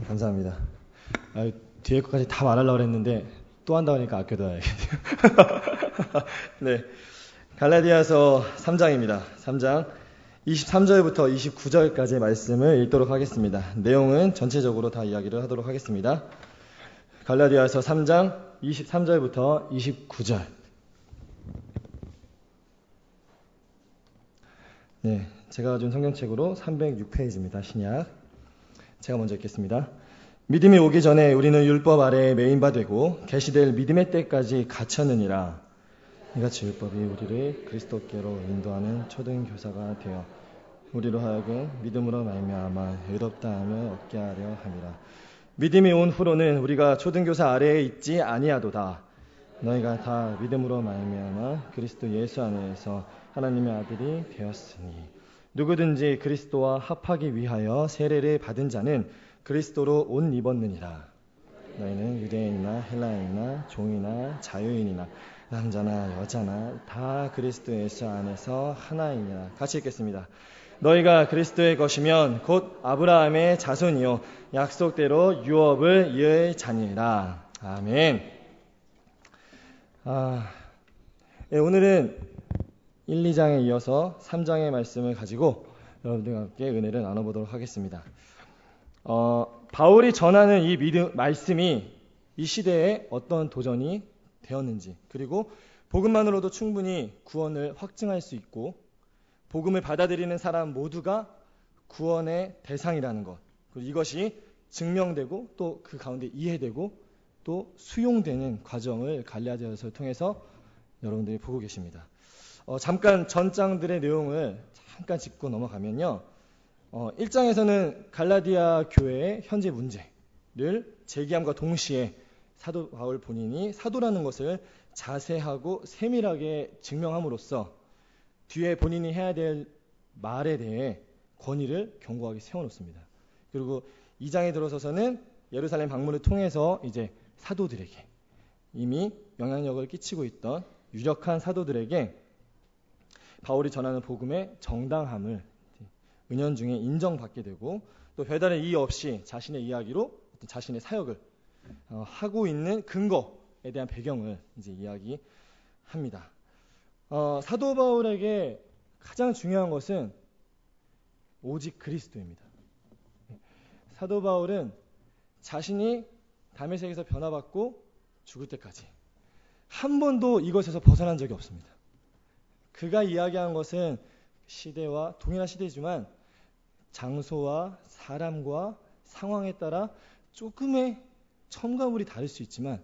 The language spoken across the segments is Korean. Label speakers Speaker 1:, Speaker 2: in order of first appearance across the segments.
Speaker 1: 감사합니다. 뒤에 것까지 다 말하려고 했는데 또 한다고 하니까 아껴둬야겠네요. 네, 갈라디아서 3장입니다. 3장 23절부터 29절까지의 말씀을 읽도록 하겠습니다. 내용은 전체적으로 다 이야기를 하도록 하겠습니다. 갈라디아서 3장 23절부터 29절. 네, 제가 가진 성경책으로 306페이지입니다. 신약. 제가 먼저 읽겠습니다. 믿음이 오기 전에 우리는 율법 아래에 매인바 되고 계시될 믿음의 때까지 갇혔느니라. 이같이 율법이 우리를 그리스도께로 인도하는 초등교사가 되어 우리로 하여금 믿음으로 말미암아 의롭다함을 얻게 하려 함이라. 믿음이 온 후로는 우리가 초등교사 아래에 있지 아니하도다. 너희가 다 믿음으로 말미암아 그리스도 예수 안에서 하나님의 아들이 되었으니 누구든지 그리스도와 합하기 위하여 세례를 받은 자는 그리스도로 옷 입었느니라. 너희는 유대인이나 헬라인이나 종이나 자유인이나 남자나 여자나 다 그리스도 예수 안에서 하나이니라. 같이 읽겠습니다. 너희가 그리스도의 것이면 곧 아브라함의 자손이요 약속대로 유업을 이을 자니라. 아멘. 오늘은 1, 2장에 이어서 3장의 말씀을 가지고 여러분들과 함께 은혜를 나눠보도록 하겠습니다. 바울이 전하는 이 말씀이 이 시대에 어떤 도전이 되었는지, 그리고 복음만으로도 충분히 구원을 확증할 수 있고 복음을 받아들이는 사람 모두가 구원의 대상이라는 것, 그리고 이것이 증명되고 또 그 가운데 이해되고 또 수용되는 과정을 갈라디아서를 통해서 여러분들이 보고 계십니다. 잠깐 전장들의 내용을 잠깐 짚고 넘어가면요. 1장에서는 갈라디아 교회의 현재 문제를 제기함과 동시에 사도 바울 본인이 사도라는 것을 자세하고 세밀하게 증명함으로써 뒤에 본인이 해야 될 말에 대해 권위를 견고하게 세워놓습니다. 그리고 2장에 들어서서는 예루살렘 방문을 통해서 이제 사도들에게 이미 영향력을 끼치고 있던 유력한 사도들에게 바울이 전하는 복음의 정당함을 은연중에 인정받게 되고 또 별다른 이의 없이 자신의 이야기로 자신의 사역을 하고 있는 근거에 대한 배경을 이제 이야기합니다. 사도 바울에게 가장 중요한 것은 오직 그리스도입니다. 사도 바울은 자신이 다메섹에서 변화받고 죽을 때까지 한 번도 이것에서 벗어난 적이 없습니다. 그가 이야기한 것은 시대와 동일한 시대지만 장소와 사람과 상황에 따라 조금의 첨가물이 다를 수 있지만,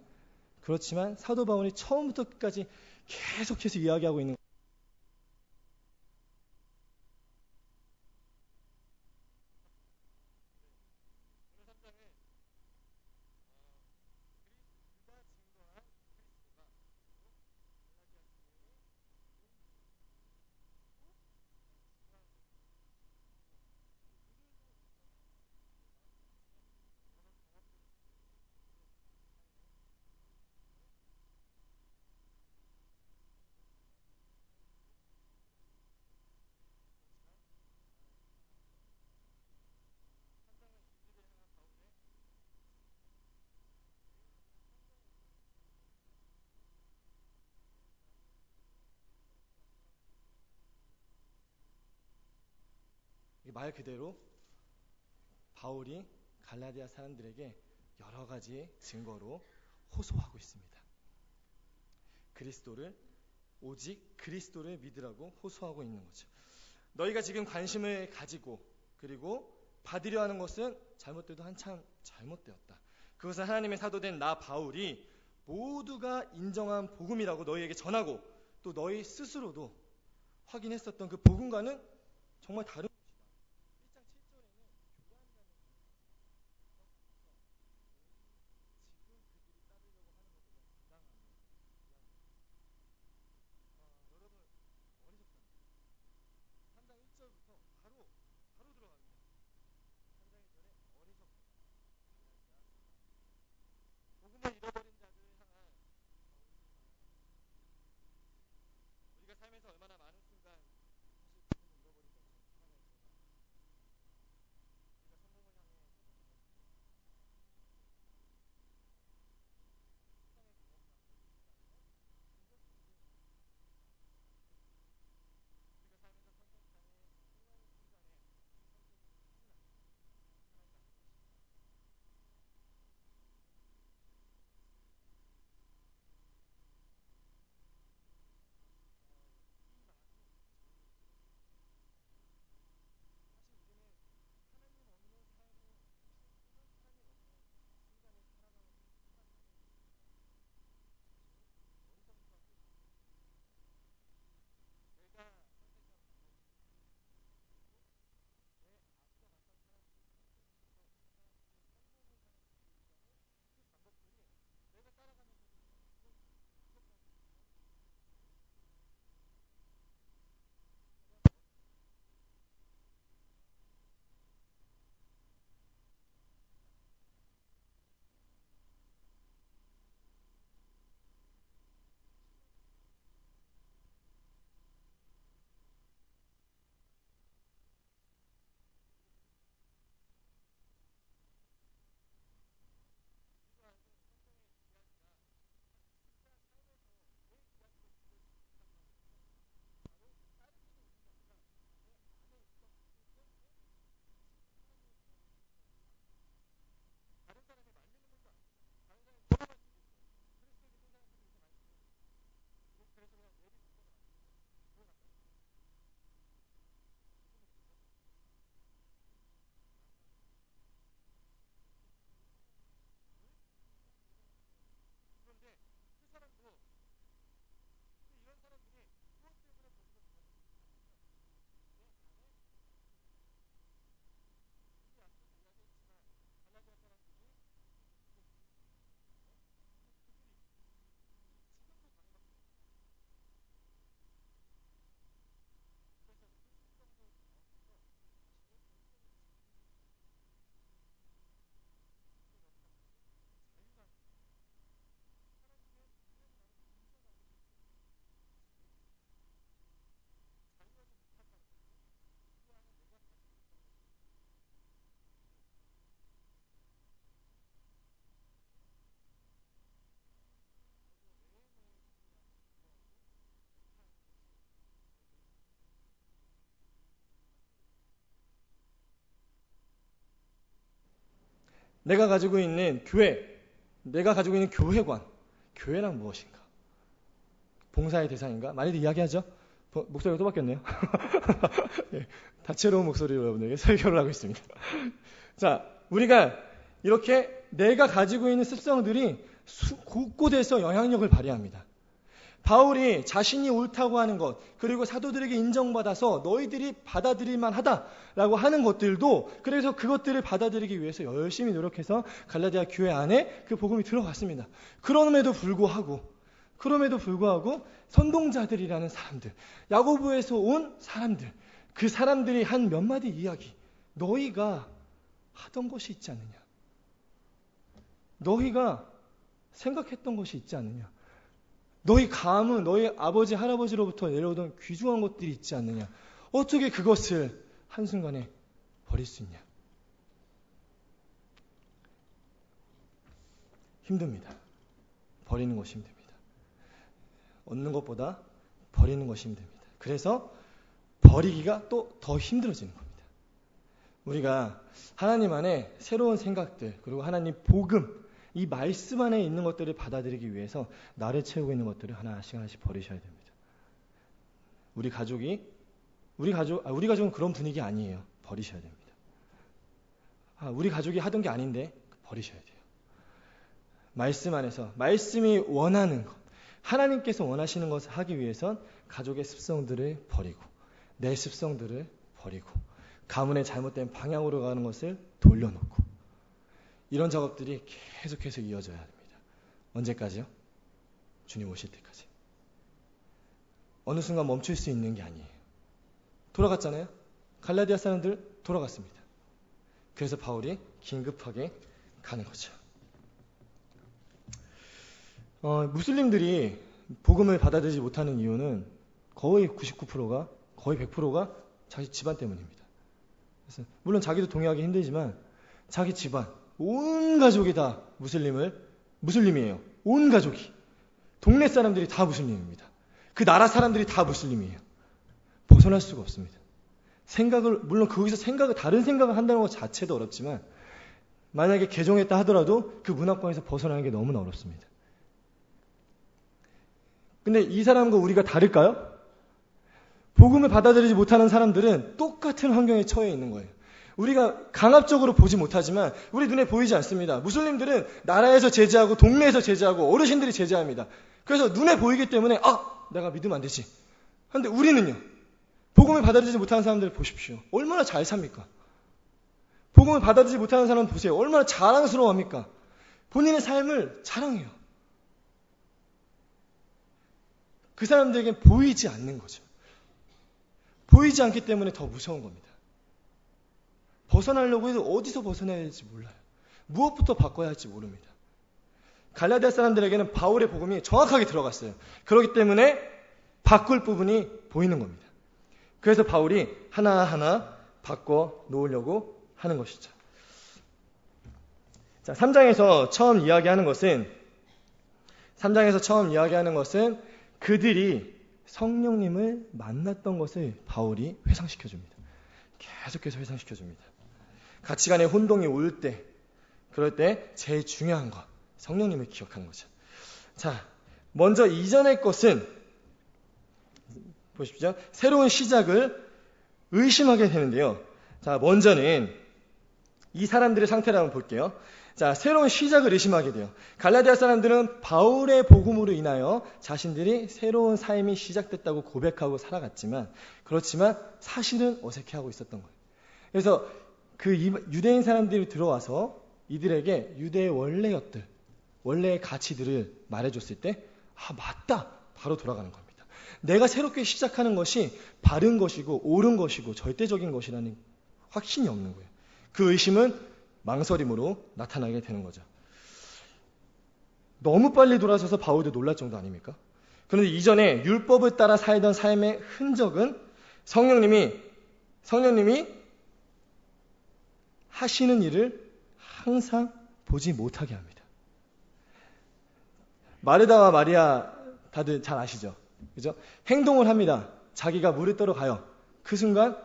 Speaker 1: 그렇지만 사도 바울이 처음부터 끝까지 계속해서 이야기하고 있는 말 그대로 바울이 갈라디아 사람들에게 여러 가지 증거로 호소하고 있습니다. 그리스도를, 오직 그리스도를 믿으라고 호소하고 있는 거죠. 너희가 지금 관심을 가지고 그리고 받으려 하는 것은 잘못돼도 한참 잘못되었다. 그것은 하나님의 사도된 나 바울이 모두가 인정한 복음이라고 너희에게 전하고 또 너희 스스로도 확인했었던 그 복음과는 정말 다른 삶에서 얼마나 많은 순간 내가 가지고 있는 교회, 내가 가지고 있는 교회관, 교회란 무엇인가? 봉사의 대상인가? 많이들 이야기하죠? 목소리가 또 바뀌었네요. 네, 다채로운 목소리로 여러분에게 설교를 하고 있습니다. 자, 우리가 이렇게 내가 가지고 있는 습성들이 곳곳에서 영향력을 발휘합니다. 바울이 자신이 옳다고 하는 것, 그리고 사도들에게 인정받아서 너희들이 받아들일만 하다라고 하는 것들도, 그래서 그것들을 받아들이기 위해서 열심히 노력해서 갈라디아 교회 안에 그 복음이 들어갔습니다. 그럼에도 불구하고 선동자들이라는 사람들, 야고보에서 온 사람들, 그 사람들이 한 몇 마디 이야기, 너희가 하던 것이 있지 않느냐, 너희가 생각했던 것이 있지 않느냐, 너희 가문, 너희 아버지, 할아버지로부터 내려오던 귀중한 것들이 있지 않느냐, 어떻게 그것을 한순간에 버릴 수 있냐. 힘듭니다. 버리는 것이 힘듭니다. 얻는 것보다 버리는 것이 힘듭니다. 그래서 버리기가 또 더 힘들어지는 겁니다. 우리가 하나님 안에 새로운 생각들, 그리고 하나님 복음, 이 말씀 안에 있는 것들을 받아들이기 위해서 나를 채우고 있는 것들을 하나씩 버리셔야 됩니다. 우리 가족은 그런 분위기 아니에요. 버리셔야 됩니다. 우리 가족이 하던 게 아닌데 버리셔야 돼요. 말씀 안에서 말씀이 원하는 것, 하나님께서 원하시는 것을 하기 위해선 가족의 습성들을 버리고, 내 습성들을 버리고, 가문의 잘못된 방향으로 가는 것을 돌려놓고, 이런 작업들이 계속해서 이어져야 합니다. 언제까지요? 주님 오실 때까지. 어느 순간 멈출 수 있는 게 아니에요. 돌아갔잖아요. 갈라디아 사람들 돌아갔습니다. 그래서 바울이 긴급하게 가는 거죠. 무슬림들이 복음을 받아들이지 못하는 이유는 거의 99%가, 거의 100%가 자기 집안 때문입니다. 그래서 물론 자기도 동의하기 힘들지만 자기 집안, 온 가족이 다 무슬림이에요. 온 가족이. 동네 사람들이 다 무슬림입니다. 그 나라 사람들이 다 무슬림이에요. 벗어날 수가 없습니다. 물론 거기서 다른 생각을 한다는 것 자체도 어렵지만, 만약에 개종했다 하더라도 그 문화권에서 벗어나는 게 너무나 어렵습니다. 근데 이 사람과 우리가 다를까요? 복음을 받아들이지 못하는 사람들은 똑같은 환경에 처해 있는 거예요. 우리가 강압적으로 보지 못하지만 우리 눈에 보이지 않습니다. 무슬림들은 나라에서 제재하고 동네에서 제재하고 어르신들이 제재합니다. 그래서 눈에 보이기 때문에 내가 믿으면 안 되지. 그런데 우리는요, 복음을 받아들이지 못하는 사람들을 보십시오. 얼마나 잘 삽니까? 복음을 받아들이지 못하는 사람 보세요. 얼마나 자랑스러워합니까? 본인의 삶을 자랑해요. 그 사람들에겐 보이지 않는 거죠. 보이지 않기 때문에 더 무서운 겁니다. 벗어나려고 해도 어디서 벗어나야 할지 몰라요. 무엇부터 바꿔야 할지 모릅니다. 갈라디아 사람들에게는 바울의 복음이 정확하게 들어갔어요. 그렇기 때문에 바꿀 부분이 보이는 겁니다. 그래서 바울이 하나하나 바꿔 놓으려고 하는 것이죠. 자, 3장에서 처음 이야기하는 것은 그들이 성령님을 만났던 것을 바울이 회상시켜줍니다. 계속해서 회상시켜줍니다. 가치관의 혼동이 올 때, 그럴 때 제일 중요한 것, 성령님을 기억하는 거죠. 자, 먼저 이전의 것은 보십시오. 새로운 시작을 의심하게 되는데요. 자, 먼저는 이 사람들의 상태를 한번 볼게요. 자, 새로운 시작을 의심하게 돼요. 갈라디아 사람들은 바울의 복음으로 인하여 자신들이 새로운 삶이 시작됐다고 고백하고 살아갔지만, 그렇지만 사실은 어색해하고 있었던 거예요. 그래서 그 유대인 사람들이 들어와서 이들에게 유대의 원래의 가치들을 말해줬을 때, 맞다! 바로 돌아가는 겁니다. 내가 새롭게 시작하는 것이 바른 것이고 옳은 것이고 절대적인 것이라는 확신이 없는 거예요. 그 의심은 망설임으로 나타나게 되는 거죠. 너무 빨리 돌아서서 바울도 놀랄 정도 아닙니까? 그런데 이전에 율법을 따라 살던 삶의 흔적은 성령님이 하시는 일을 항상 보지 못하게 합니다. 마르다와 마리아 다들 잘 아시죠? 그죠? 행동을 합니다. 자기가 물을 떠러 가요. 그 순간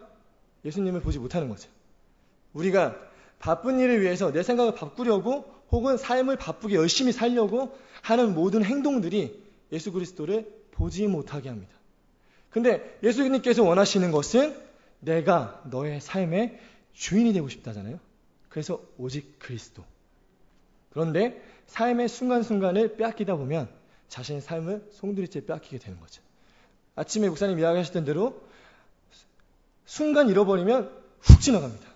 Speaker 1: 예수님을 보지 못하는 거죠. 우리가 바쁜 일을 위해서 내 생각을 바꾸려고 혹은 삶을 바쁘게 열심히 살려고 하는 모든 행동들이 예수 그리스도를 보지 못하게 합니다. 근데 예수님께서 원하시는 것은 내가 너의 삶의 주인이 되고 싶다잖아요. 그래서 오직 그리스도. 그런데 삶의 순간순간을 빼앗기다 보면 자신의 삶을 송두리째 빼앗기게 되는 거죠. 아침에 목사님 이야기하셨던 대로 순간 잃어버리면 훅 지나갑니다.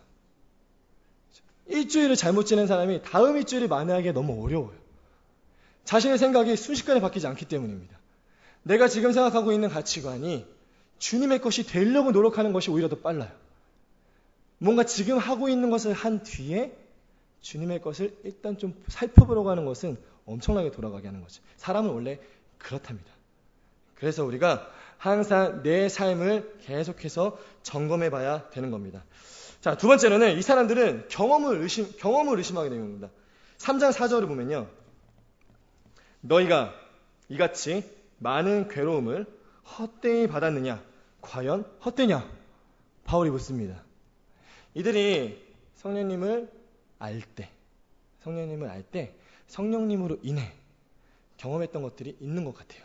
Speaker 1: 일주일을 잘못 지낸 사람이 다음 일주일을 만회하기가 너무 어려워요. 자신의 생각이 순식간에 바뀌지 않기 때문입니다. 내가 지금 생각하고 있는 가치관이 주님의 것이 되려고 노력하는 것이 오히려 더 빨라요. 뭔가 지금 하고 있는 것을 한 뒤에 주님의 것을 일단 좀 살펴보려고 하는 것은 엄청나게 돌아가게 하는 거죠. 사람은 원래 그렇답니다. 그래서 우리가 항상 내 삶을 계속해서 점검해 봐야 되는 겁니다. 자, 두 번째로는 이 사람들은 경험을 의심하게 되는 겁니다. 3장 4절을 보면요. 너희가 이같이 많은 괴로움을 헛되이 받았느냐? 과연 헛되냐? 바울이 묻습니다. 이들이 성령님을 알 때 성령님으로 인해 경험했던 것들이 있는 것 같아요.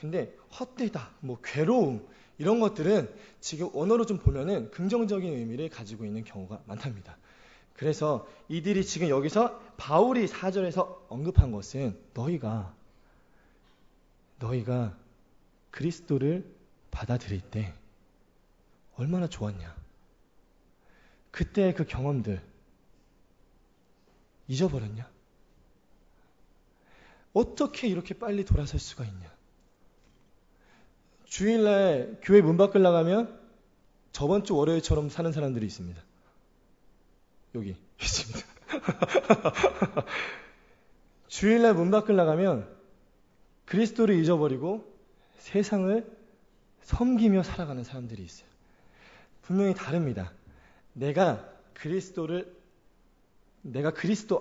Speaker 1: 근데 헛되다, 괴로움 이런 것들은 지금 언어로 좀 보면은 긍정적인 의미를 가지고 있는 경우가 많답니다. 그래서 이들이 지금 여기서 바울이 4절에서 언급한 것은 너희가 그리스도를 받아들일 때 얼마나 좋았냐. 그때 그 경험들 잊어버렸냐? 어떻게 이렇게 빨리 돌아설 수가 있냐? 주일날 교회 문 밖을 나가면 저번 주 월요일처럼 사는 사람들이 있습니다. 여기 있습니다. 주일날 문 밖을 나가면 그리스도를 잊어버리고 세상을 섬기며 살아가는 사람들이 있어요. 분명히 다릅니다. 내가 그리스도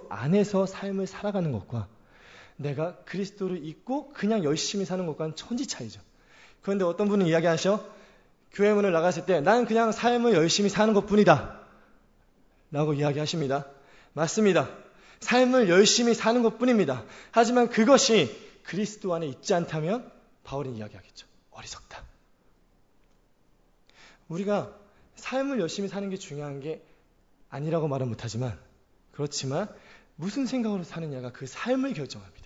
Speaker 1: 안에서 삶을 살아가는 것과 내가 그리스도를 잊고 그냥 열심히 사는 것과는 천지 차이죠. 그런데 어떤 분은 이야기하셔. 교회 문을 나갔을 때 난 그냥 삶을 열심히 사는 것뿐이다 라고 이야기하십니다. 맞습니다. 삶을 열심히 사는 것뿐입니다. 하지만 그것이 그리스도 안에 있지 않다면 바울은 이야기하겠죠. 어리석다. 우리가 삶을 열심히 사는 게 중요한 게 아니라고 말은 못하지만 그렇지만 무슨 생각으로 사느냐가 그 삶을 결정합니다.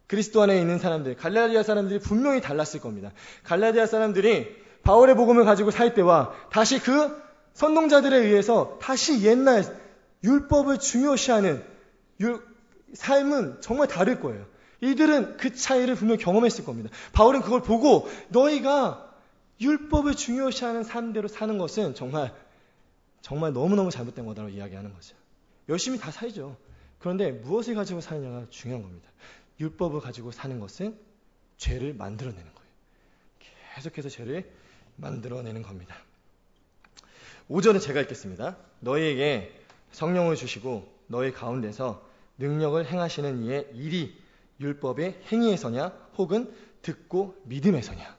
Speaker 1: 그리스도 안에 있는 사람들, 갈라디아 사람들이 분명히 달랐을 겁니다. 갈라디아 사람들이 바울의 복음을 가지고 살 때와 다시 그 선동자들에 의해서 다시 옛날 율법을 중요시하는 삶은 정말 다를 거예요. 이들은 그 차이를 분명히 경험했을 겁니다. 바울은 그걸 보고 너희가 율법을 중요시하는 삶대로 사는 것은 정말 너무너무 잘못된 거다라고 이야기하는 거죠. 열심히 다 살죠. 그런데 무엇을 가지고 사느냐가 중요한 겁니다. 율법을 가지고 사는 것은 죄를 만들어내는 거예요. 계속해서 죄를 만들어내는 겁니다. 5절은 제가 읽겠습니다. 너희에게 성령을 주시고 너희 가운데서 능력을 행하시는 이의 일이 율법의 행위에서냐 혹은 듣고 믿음에서냐.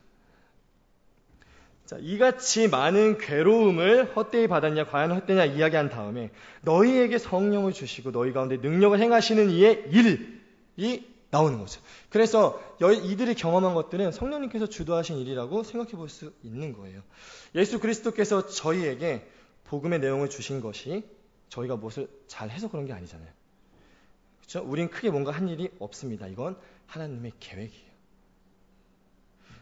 Speaker 1: 자, 이같이 많은 괴로움을 헛되이 받았냐 과연 헛되냐 이야기한 다음에 너희에게 성령을 주시고 너희 가운데 능력을 행하시는 이의 일이 나오는 거죠. 그래서 이들이 경험한 것들은 성령님께서 주도하신 일이라고 생각해 볼 수 있는 거예요. 예수 그리스도께서 저희에게 복음의 내용을 주신 것이 저희가 무엇을 잘해서 그런 게 아니잖아요. 그렇죠? 우린 크게 뭔가 한 일이 없습니다. 이건 하나님의 계획이에요.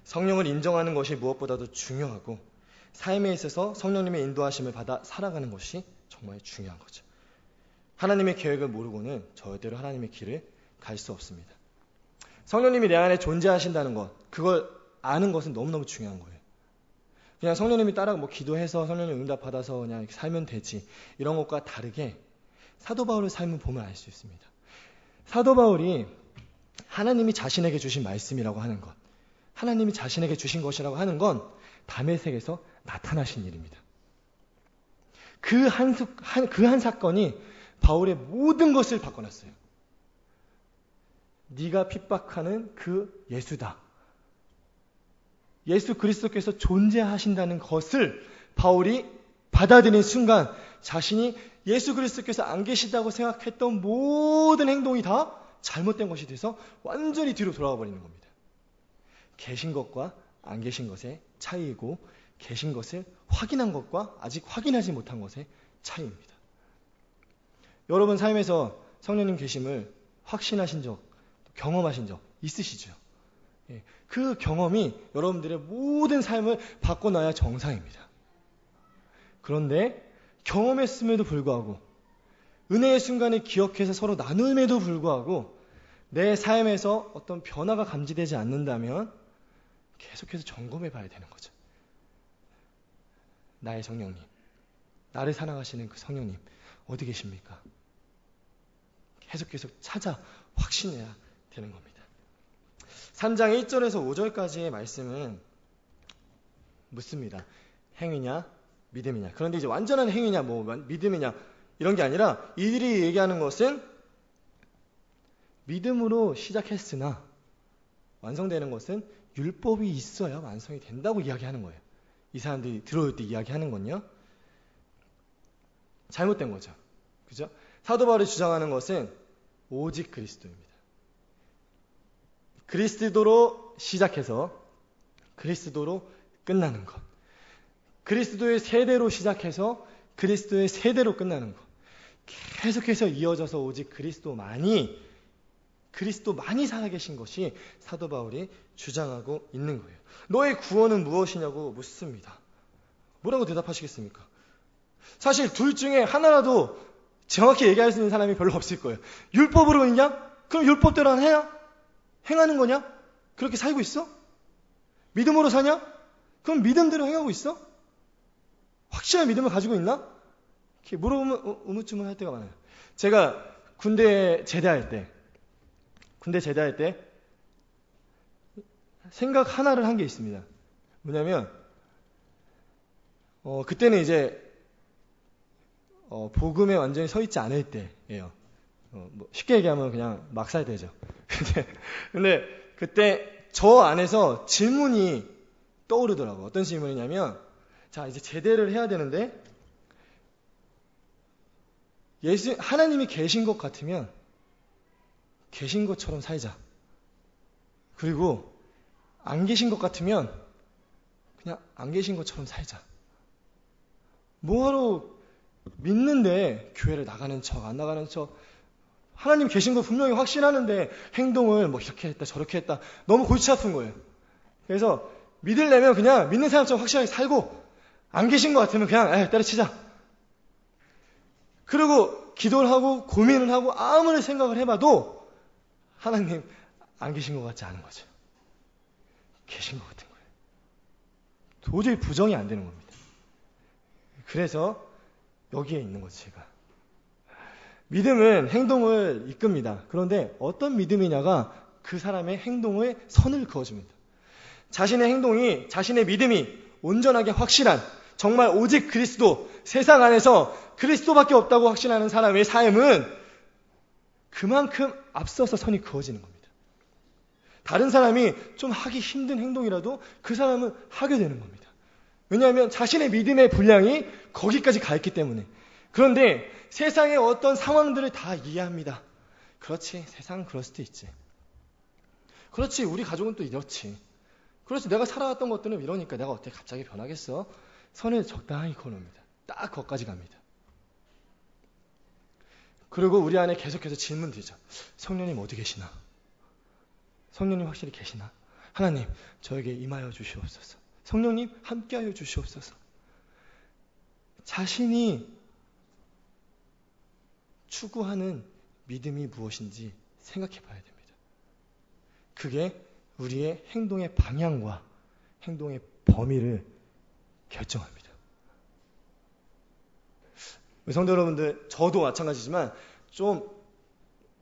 Speaker 1: 성령을 인정하는 것이 무엇보다도 중요하고 삶에 있어서 성령님의 인도하심을 받아 살아가는 것이 정말 중요한 거죠. 하나님의 계획을 모르고는 절대로 하나님의 길을 갈 수 없습니다. 성령님이 내 안에 존재하신다는 것, 그걸 아는 것은 너무너무 중요한 거예요. 그냥 성령님이 따라 기도해서 성령님 응답 받아서 그냥 살면 되지 이런 것과 다르게 사도 바울의 삶을 보면 알 수 있습니다. 사도 바울이 하나님이 자신에게 주신 말씀이라고 하는 것, 하나님이 자신에게 주신 것이라고 하는 건 다메섹에서 나타나신 일입니다. 그 한 사건이 바울의 모든 것을 바꿔놨어요. 네가 핍박하는 그 예수다. 예수 그리스도께서 존재하신다는 것을 바울이 받아들인 순간 자신이 예수 그리스도께서 안 계시다고 생각했던 모든 행동이 다 잘못된 것이 돼서 완전히 뒤로 돌아가 버리는 겁니다. 계신 것과 안 계신 것의 차이이고 계신 것을 확인한 것과 아직 확인하지 못한 것의 차이입니다. 여러분 삶에서 성령님 계심을 확신하신 적, 경험하신 적 있으시죠? 그 경험이 여러분들의 모든 삶을 바꿔놔야 정상입니다. 그런데 경험했음에도 불구하고 은혜의 순간을 기억해서 서로 나눔에도 불구하고 내 삶에서 어떤 변화가 감지되지 않는다면 계속해서 점검해 봐야 되는 거죠. 나의 성령님, 나를 사랑하시는 그 성령님 어디 계십니까? 계속 찾아 확신해야 되는 겁니다. 3장 1절에서 5절까지의 말씀은 묻습니다. 행위냐 믿음이냐. 그런데 이제 완전한 행위냐 믿음이냐 이런 게 아니라 이들이 얘기하는 것은 믿음으로 시작했으나 완성되는 것은 율법이 있어야 완성이 된다고 이야기하는 거예요. 이 사람들이 들어올 때 이야기하는 건요. 잘못된 거죠. 그죠? 사도 바울이 주장하는 것은 오직 그리스도입니다. 그리스도로 시작해서 그리스도로 끝나는 것. 그리스도의 세대로 시작해서 그리스도의 세대로 끝나는 것. 계속해서 이어져서 오직 그리스도만이 살아계신 것이 사도 바울이 주장하고 있는 거예요. 너의 구원은 무엇이냐고 묻습니다. 뭐라고 대답하시겠습니까? 사실 둘 중에 하나라도 정확히 얘기할 수 있는 사람이 별로 없을 거예요. 율법으로 있냐? 그럼 율법대로 안 해야? 행하는 거냐? 그렇게 살고 있어? 믿음으로 사냐? 그럼 믿음대로 행하고 있어? 확실한 믿음을 가지고 있나? 이렇게 물어보면 의무쯤을 할 때가 많아요. 제가 군대 제대할 때 생각 하나를 한 게 있습니다. 뭐냐면 그때는 이제 복음에 완전히 서 있지 않을 때예요. 쉽게 얘기하면 그냥 막 살 때죠. 근데 그때 저 안에서 질문이 떠오르더라고요. 어떤 질문이냐면, 자 이제 제대를 해야 되는데 하나님이 계신 것 같으면 계신 것처럼 살자. 그리고 안 계신 것 같으면 그냥 안 계신 것처럼 살자. 뭐하러 믿는데 교회를 나가는 척 안 나가는 척, 하나님 계신 거 분명히 확신하는데 행동을 뭐 이렇게 했다 저렇게 했다 너무 골치 아픈 거예요. 그래서 믿으려면 그냥 믿는 사람처럼 확실하게 살고 안 계신 것 같으면 그냥 때려치자. 그리고 기도를 하고 고민을 하고 아무리 생각을 해봐도 하나님 안 계신 것 같지 않은 거죠. 계신 것 같은 거예요. 도저히 부정이 안 되는 겁니다. 그래서 여기에 있는 거죠. 제가 믿음은 행동을 이끕니다. 그런데 어떤 믿음이냐가 그 사람의 행동에 선을 그어줍니다. 자신의 믿음이 온전하게 확실한, 정말 오직 그리스도, 세상 안에서 그리스도밖에 없다고 확신하는 사람의 삶은 그만큼 앞서서 선이 그어지는 겁니다. 다른 사람이 좀 하기 힘든 행동이라도 그 사람은 하게 되는 겁니다. 왜냐하면 자신의 믿음의 분량이 거기까지 가 있기 때문에. 그런데 세상의 어떤 상황들을 다 이해합니다. 그렇지, 세상은 그럴 수도 있지. 그렇지, 우리 가족은 또 이렇지. 그렇지, 내가 살아왔던 것들은 이러니까 내가 어떻게 갑자기 변하겠어? 선을 적당히 그어놓습니다. 딱 거기까지 갑니다. 그리고 우리 안에 계속해서 질문 드리죠. 성령님 어디 계시나? 성령님 확실히 계시나? 하나님 저에게 임하여 주시옵소서. 성령님 함께하여 주시옵소서. 자신이 추구하는 믿음이 무엇인지 생각해 봐야 됩니다. 그게 우리의 행동의 방향과 행동의 범위를 결정합니다. 성도 여러분들, 저도 마찬가지지만 좀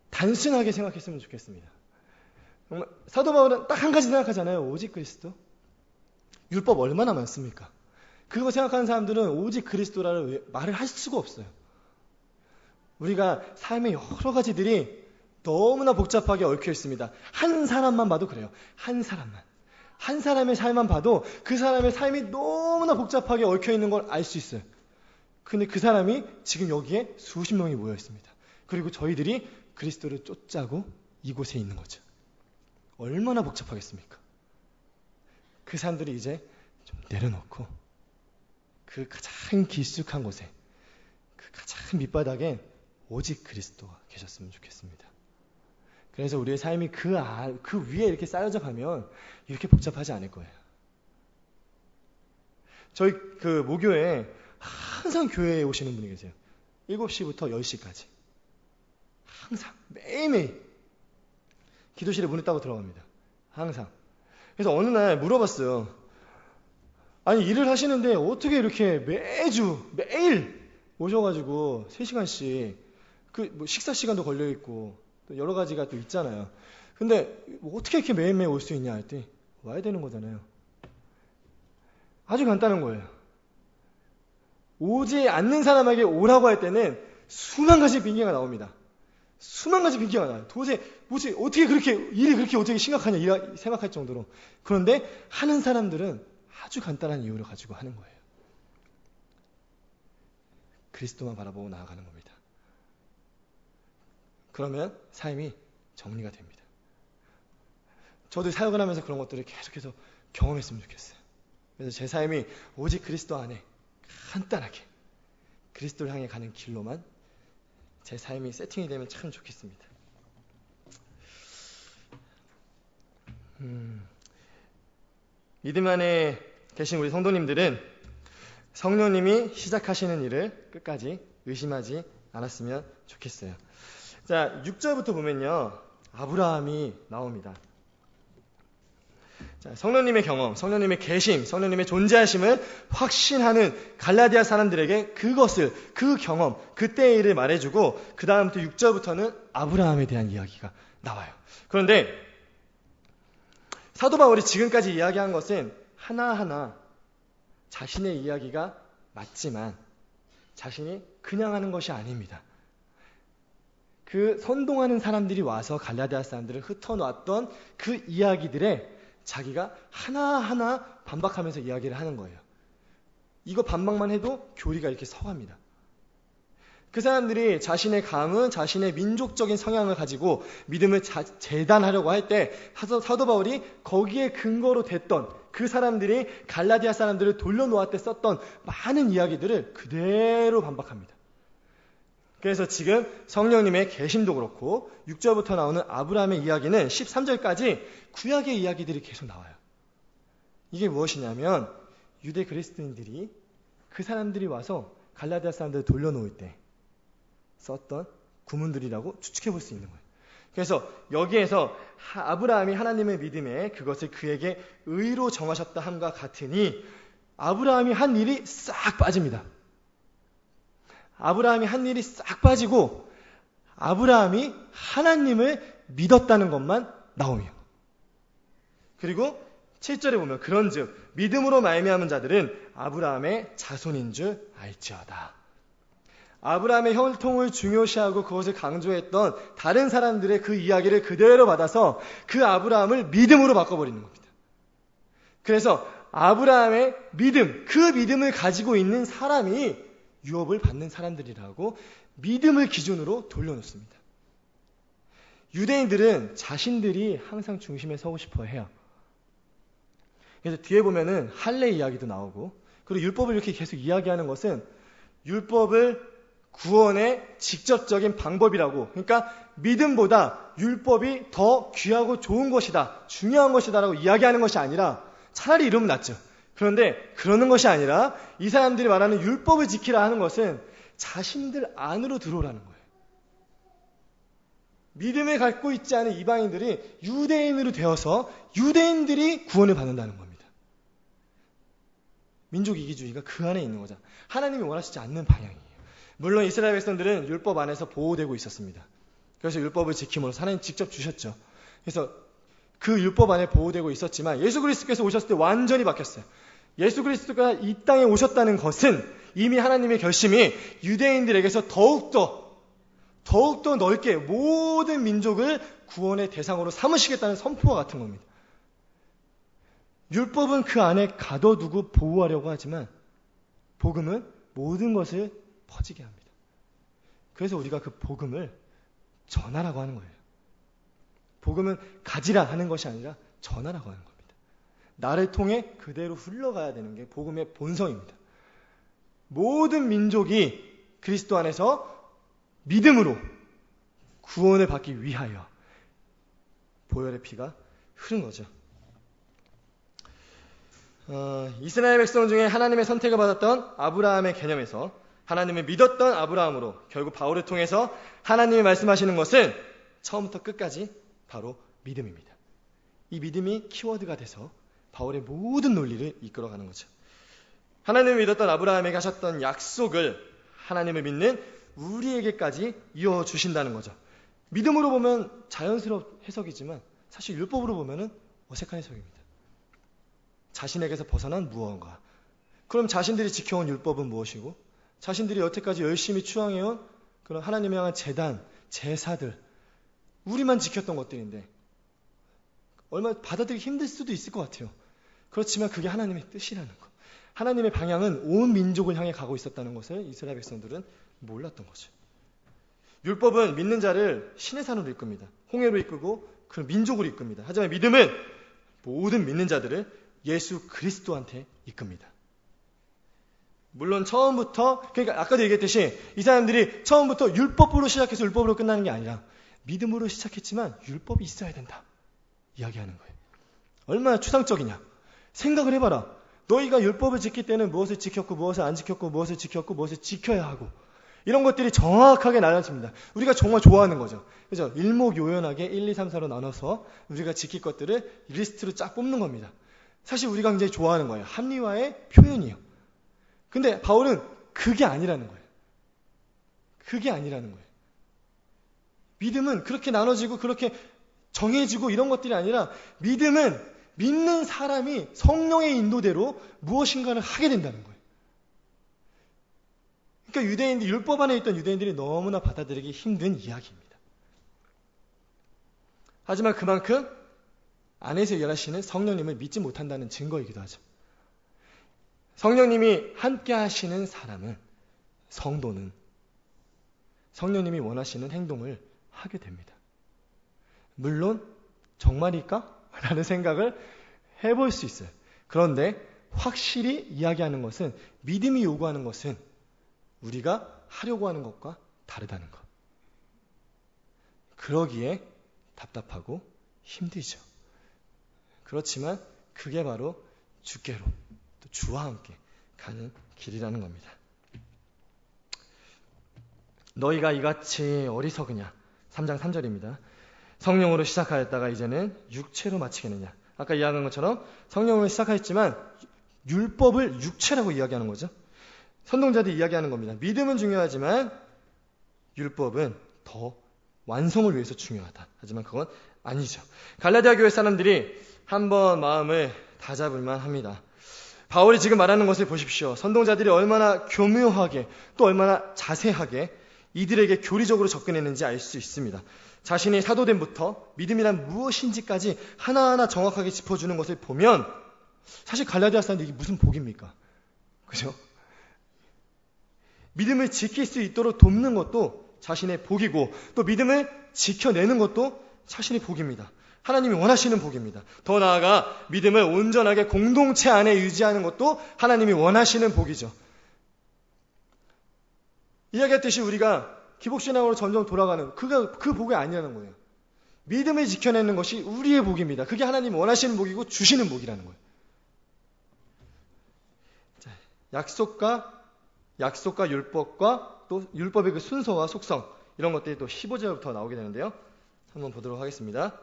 Speaker 1: 단순하게 생각했으면 좋겠습니다. 정말 사도 바울은 딱 한 가지 생각하잖아요. 오직 그리스도. 율법 얼마나 많습니까? 그거 생각하는 사람들은 오직 그리스도라는 말을 할 수가 없어요. 우리가 삶의 여러 가지들이 너무나 복잡하게 얽혀 있습니다. 한 사람만 봐도 그래요. 한 사람의 삶만 봐도 그 사람의 삶이 너무나 복잡하게 얽혀 있는 걸 알 수 있어요. 근데 그 사람이 지금 여기에 수십 명이 모여 있습니다. 그리고 저희들이 그리스도를 쫓자고 이곳에 있는 거죠. 얼마나 복잡하겠습니까? 그 사람들이 이제 좀 내려놓고 그 가장 깊숙한 곳에, 그 가장 밑바닥에 오직 그리스도가 계셨으면 좋겠습니다. 그래서 우리의 삶이 그 위에 이렇게 쌓여져 가면 이렇게 복잡하지 않을 거예요. 저희 그 모교에 항상 교회에 오시는 분이 계세요. 7시부터 10시까지. 항상 매일매일 기도실에 문을 따고 들어갑니다. 항상. 그래서 어느 날 물어봤어요. 아니 일을 하시는데 어떻게 이렇게 매일 오셔가지고 3시간씩 뭐 식사 시간도 걸려있고 또 여러 가지가 또 있잖아요. 근데 뭐 어떻게 이렇게 매일매일 올 수 있냐 했더니 와야 되는 거잖아요. 아주 간단한 거예요. 오지 않는 사람에게 오라고 할 때는 수만 가지 핑계가 나옵니다. 수만 가지 핑계가 나요. 도저히 어떻게 그렇게 일이 그렇게 어떻게 심각하냐 생각할 정도로. 그런데 하는 사람들은 아주 간단한 이유를 가지고 하는 거예요. 그리스도만 바라보고 나아가는 겁니다. 그러면 삶이 정리가 됩니다. 저도 사역을 하면서 그런 것들을 계속해서 경험했으면 좋겠어요. 그래서 제 삶이 오직 그리스도 안에 간단하게 그리스도를 향해 가는 길로만 제 삶이 세팅이 되면 참 좋겠습니다. 믿음 안에 계신 우리 성도님들은 성령님이 시작하시는 일을 끝까지 의심하지 않았으면 좋겠어요. 자, 6절부터 보면요, 아브라함이 나옵니다. 자, 성령님의 경험, 성령님의 계심, 성령님의 존재하심을 확신하는 갈라디아 사람들에게 그 경험, 그때의 일을 말해주고 그 다음부터 6절부터는 아브라함에 대한 이야기가 나와요. 그런데 사도 바울이 지금까지 이야기한 것은 하나하나 자신의 이야기가 맞지만 자신이 그냥 하는 것이 아닙니다. 그 선동하는 사람들이 와서 갈라디아 사람들을 흩어놨던 그 이야기들에 자기가 하나하나 반박하면서 이야기를 하는 거예요. 이거 반박만 해도 교리가 이렇게 서갑니다. 그 사람들이 자신의 가문, 자신의 민족적인 성향을 가지고 믿음을 재단하려고 할 때 사도 바울이 거기에 근거로 됐던 그 사람들이 갈라디아 사람들을 돌려놓을 때 썼던 많은 이야기들을 그대로 반박합니다. 그래서 지금 성령님의 계심도 그렇고 6절부터 나오는 아브라함의 이야기는 13절까지 구약의 이야기들이 계속 나와요. 이게 무엇이냐면 유대 그리스도인들이 그 사람들이 와서 갈라디아 사람들을 돌려놓을 때 썼던 구문들이라고 추측해 볼 수 있는 거예요. 그래서 여기에서 아브라함이 하나님의 믿음에 그것을 그에게 의로 정하셨다 함과 같으니 아브라함이 한 일이 싹 빠집니다. 아브라함이 한 일이 싹 빠지고 아브라함이 하나님을 믿었다는 것만 나오며, 그리고 7절에 보면 그런즉 믿음으로 말미암은 자들은 아브라함의 자손인 줄 알지어다. 아브라함의 혈통을 중요시하고 그것을 강조했던 다른 사람들의 그 이야기를 그대로 받아서 그 아브라함을 믿음으로 바꿔버리는 겁니다. 그래서 아브라함의 믿음, 그 믿음을 가지고 있는 사람이 유업을 받는 사람들이라고 믿음을 기준으로 돌려놓습니다. 유대인들은 자신들이 항상 중심에 서고 싶어 해요. 그래서 뒤에 보면은 할례 이야기도 나오고, 그리고 율법을 이렇게 계속 이야기하는 것은 율법을 구원의 직접적인 방법이라고, 그러니까 믿음보다 율법이 더 귀하고 좋은 것이다, 중요한 것이다라고 이야기하는 것이 아니라, 차라리 이러면 낫죠. 그런데 그러는 것이 아니라 이 사람들이 말하는 율법을 지키라 하는 것은 자신들 안으로 들어오라는 거예요. 믿음을 갖고 있지 않은 이방인들이 유대인으로 되어서 유대인들이 구원을 받는다는 겁니다. 민족 이기주의가 그 안에 있는 거죠. 하나님이 원하시지 않는 방향이에요. 물론 이스라엘 백성들은 율법 안에서 보호되고 있었습니다. 그래서 율법을 지킴으로 하나님 직접 주셨죠. 그래서 그 율법 안에 보호되고 있었지만 예수 그리스도께서 오셨을 때 완전히 바뀌었어요. 예수 그리스도가 이 땅에 오셨다는 것은 이미 하나님의 결심이 유대인들에게서 더욱더 넓게 모든 민족을 구원의 대상으로 삼으시겠다는 선포와 같은 겁니다. 율법은 그 안에 가둬두고 보호하려고 하지만 복음은 모든 것을 퍼지게 합니다. 그래서 우리가 그 복음을 전하라고 하는 거예요. 복음은 가지라 하는 것이 아니라 전하라고 하는 겁니다. 나를 통해 그대로 흘러가야 되는 게 복음의 본성입니다. 모든 민족이 그리스도 안에서 믿음으로 구원을 받기 위하여 보혈의 피가 흐른 거죠. 이스라엘 백성 중에 하나님의 선택을 받았던 아브라함의 개념에서 하나님을 믿었던 아브라함으로 결국 바울을 통해서 하나님이 말씀하시는 것은 처음부터 끝까지 바로 믿음입니다. 이 믿음이 키워드가 돼서 바울의 모든 논리를 이끌어가는 거죠. 하나님을 믿었던 아브라함에게 하셨던 약속을 하나님을 믿는 우리에게까지 이어주신다는 거죠. 믿음으로 보면 자연스러운 해석이지만 사실 율법으로 보면 어색한 해석입니다. 자신에게서 벗어난 무언가. 그럼 자신들이 지켜온 율법은 무엇이고 자신들이 여태까지 열심히 추앙해온 그런 하나님을 향한 제단, 제사들 우리만 지켰던 것들인데 얼마나 받아들이기 힘들 수도 있을 것 같아요. 그렇지만 그게 하나님의 뜻이라는 것. 하나님의 방향은 온 민족을 향해 가고 있었다는 것을 이스라엘 백성들은 몰랐던 거죠. 율법은 믿는 자를 신의 산으로 이끕니다. 홍해로 이끌고 그 민족으로 이끕니다. 하지만 믿음은 모든 믿는 자들을 예수 그리스도한테 이끕니다. 물론 처음부터, 그러니까 아까도 얘기했듯이 이 사람들이 처음부터 율법으로 시작해서 율법으로 끝나는 게 아니라 믿음으로 시작했지만 율법이 있어야 된다 이야기하는 거예요. 얼마나 추상적이냐. 생각을 해봐라. 너희가 율법을 지킬 때는 무엇을 지켰고 무엇을 안 지켰고 무엇을 지켰고 무엇을 지켜야 하고 이런 것들이 정확하게 나눠집니다. 우리가 정말 좋아하는 거죠. 그죠? 일목요연하게 1, 2, 3, 4로 나눠서 우리가 지킬 것들을 리스트로 쫙 뽑는 겁니다. 사실 우리가 굉장히 좋아하는 거예요. 합리화의 표현이에요. 근데 바울은 그게 아니라는 거예요. 그게 아니라는 거예요. 믿음은 그렇게 나눠지고 그렇게 정해지고 이런 것들이 아니라 믿음은 믿는 사람이 성령의 인도대로 무엇인가를 하게 된다는 거예요. 그러니까 유대인들, 율법 안에 있던 유대인들이 너무나 받아들이기 힘든 이야기입니다. 하지만 그만큼 안에서 일하시는 성령님을 믿지 못한다는 증거이기도 하죠. 성령님이 함께 하시는 사람은, 성도는 성령님이 원하시는 행동을 하게 됩니다. 물론 정말일까? 라는 생각을 해볼 수 있어요. 그런데 확실히 이야기하는 것은, 믿음이 요구하는 것은 우리가 하려고 하는 것과 다르다는 것. 그러기에 답답하고 힘들죠. 그렇지만 그게 바로 주께로, 또 주와 함께 가는 길이라는 겁니다. 너희가 이같이 어리석으냐. 3장 3절입니다. 성령으로 시작하였다가 이제는 육체로 마치겠느냐. 아까 이야기한 것처럼 성령으로 시작하였지만 율법을 육체라고 이야기하는 거죠. 선동자들이 이야기하는 겁니다. 믿음은 중요하지만 율법은 더 완성을 위해서 중요하다. 하지만 그건 아니죠. 갈라디아 교회 사람들이 한번 마음을 다잡을만 합니다. 바울이 지금 말하는 것을 보십시오. 선동자들이 얼마나 교묘하게 또 얼마나 자세하게 이들에게 교리적으로 접근했는지 알 수 있습니다. 자신이 사도됨부터 믿음이란 무엇인지까지 하나하나 정확하게 짚어주는 것을 보면 사실 갈라디아 사람들이 이게 무슨 복입니까? 그죠? 믿음을 지킬 수 있도록 돕는 것도 자신의 복이고 또 믿음을 지켜내는 것도 자신의 복입니다. 하나님이 원하시는 복입니다. 더 나아가 믿음을 온전하게 공동체 안에 유지하는 것도 하나님이 원하시는 복이죠. 이야기했듯이 우리가 기복신앙으로 점점 돌아가는 그 복이 아니라는 거예요. 믿음을 지켜내는 것이 우리의 복입니다. 그게 하나님이 원하시는 복이고 주시는 복이라는 거예요. 자, 약속과 율법과 또 율법의 그 순서와 속성 이런 것들이 또 15절부터 나오게 되는데요. 한번 보도록 하겠습니다.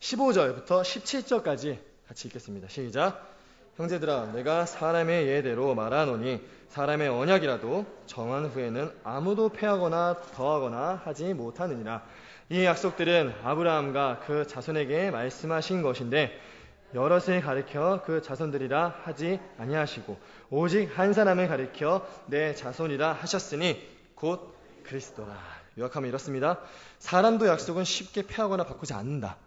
Speaker 1: 15절부터 17절까지 같이 읽겠습니다. 시작. 형제들아, 내가 사람의 예대로 말하노니 사람의 언약이라도 정한 후에는 아무도 패하거나 더하거나 하지 못하느니라. 이 약속들은 아브라함과 그 자손에게 말씀하신 것인데 여럿을 가리켜 그 자손들이라 하지 아니하시고 오직 한 사람을 가리켜 내 자손이라 하셨으니 곧 그리스도라. 요약하면 이렇습니다. 사람도 약속은 쉽게 패하거나 바꾸지 않는다.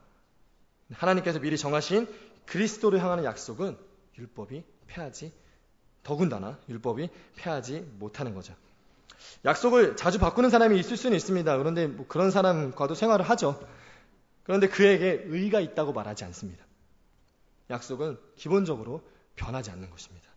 Speaker 1: 하나님께서 미리 정하신 그리스도를 향하는 약속은 율법이 패하지 더군다나 율법이 패하지 못하는 거죠. 약속을 자주 바꾸는 사람이 있을 수는 있습니다. 그런데 뭐 그런 사람과도 생활을 하죠. 그런데 그에게 의의가 있다고 말하지 않습니다. 약속은 기본적으로 변하지 않는 것입니다.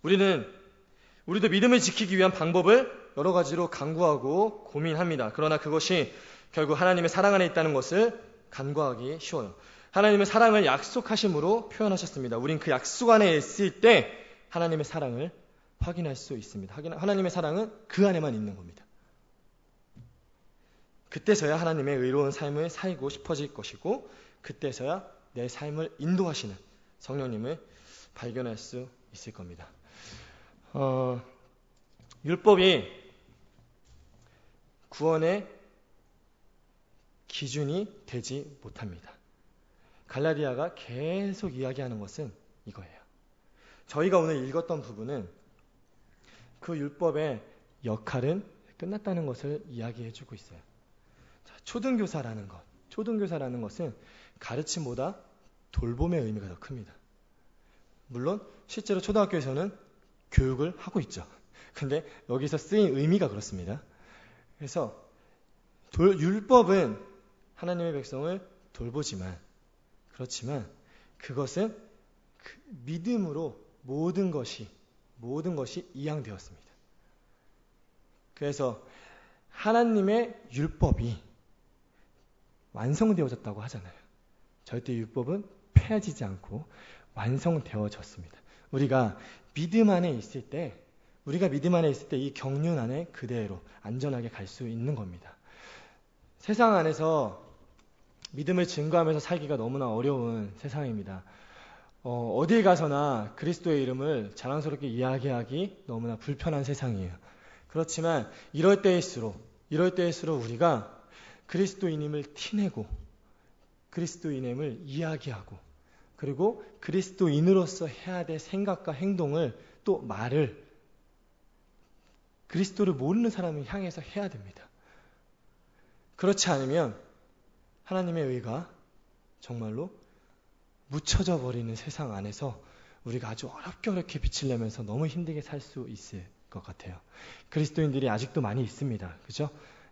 Speaker 1: 우리도 믿음을 지키기 위한 방법을 여러 가지로 강구하고 고민합니다. 그러나 그것이 결국 하나님의 사랑 안에 있다는 것을 간과하기 쉬워요. 하나님의 사랑을 약속하심으로 표현하셨습니다. 우린 그 약속 안에 있을 때 하나님의 사랑을 확인할 수 있습니다. 하나님의 사랑은 그 안에만 있는 겁니다. 그때서야 하나님의 의로운 삶을 살고 싶어질 것이고, 그때서야 내 삶을 인도하시는 성령님을 발견할 수 있을 겁니다. 율법이 구원의 기준이 되지 못합니다. 갈라디아가 계속 이야기하는 것은 이거예요. 저희가 오늘 읽었던 부분은 그 율법의 역할은 끝났다는 것을 이야기해주고 있어요. 초등교사라는 것은 가르침보다 돌봄의 의미가 더 큽니다. 물론 실제로 초등학교에서는 교육을 하고 있죠. 근데 여기서 쓰인 의미가 그렇습니다. 그래서 율법은 하나님의 백성을 돌보지만, 그렇지만 그것은 믿음으로 모든 것이 이양되었습니다. 그래서 하나님의 율법이 완성되어졌다고 하잖아요. 절대 율법은 폐해지지 않고 완성되어졌습니다. 우리가 믿음 안에 있을 때 이 경륜 안에 그대로 안전하게 갈 수 있는 겁니다. 세상 안에서 믿음을 증거하면서 살기가 너무나 어려운 세상입니다. 어딜 가서나 그리스도의 이름을 자랑스럽게 이야기하기 너무나 불편한 세상이에요. 그렇지만 이럴 때일수록 우리가 그리스도인임을 티내고 그리스도인임을 이야기하고, 그리고 그리스도인으로서 해야 될 생각과 행동을, 또 말을 그리스도를 모르는 사람을 향해서 해야 됩니다. 그렇지 않으면 하나님의 의가 정말로 묻혀져 버리는 세상 안에서 우리가 아주 어렵게 빛을 내면서 너무 힘들게 살 수 있을 것 같아요. 그리스도인들이 아직도 많이 있습니다. 그죠?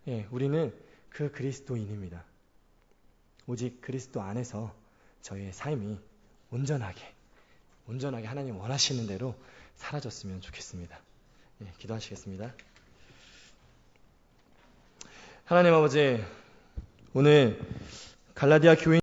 Speaker 1: 예, 우리는 그 그리스도인입니다. 오직 그리스도 안에서 저희의 삶이 온전하게 하나님 원하시는 대로 사라졌으면 좋겠습니다. 예, 기도하시겠습니다. 하나님 아버지, 오늘 갈라디아 교인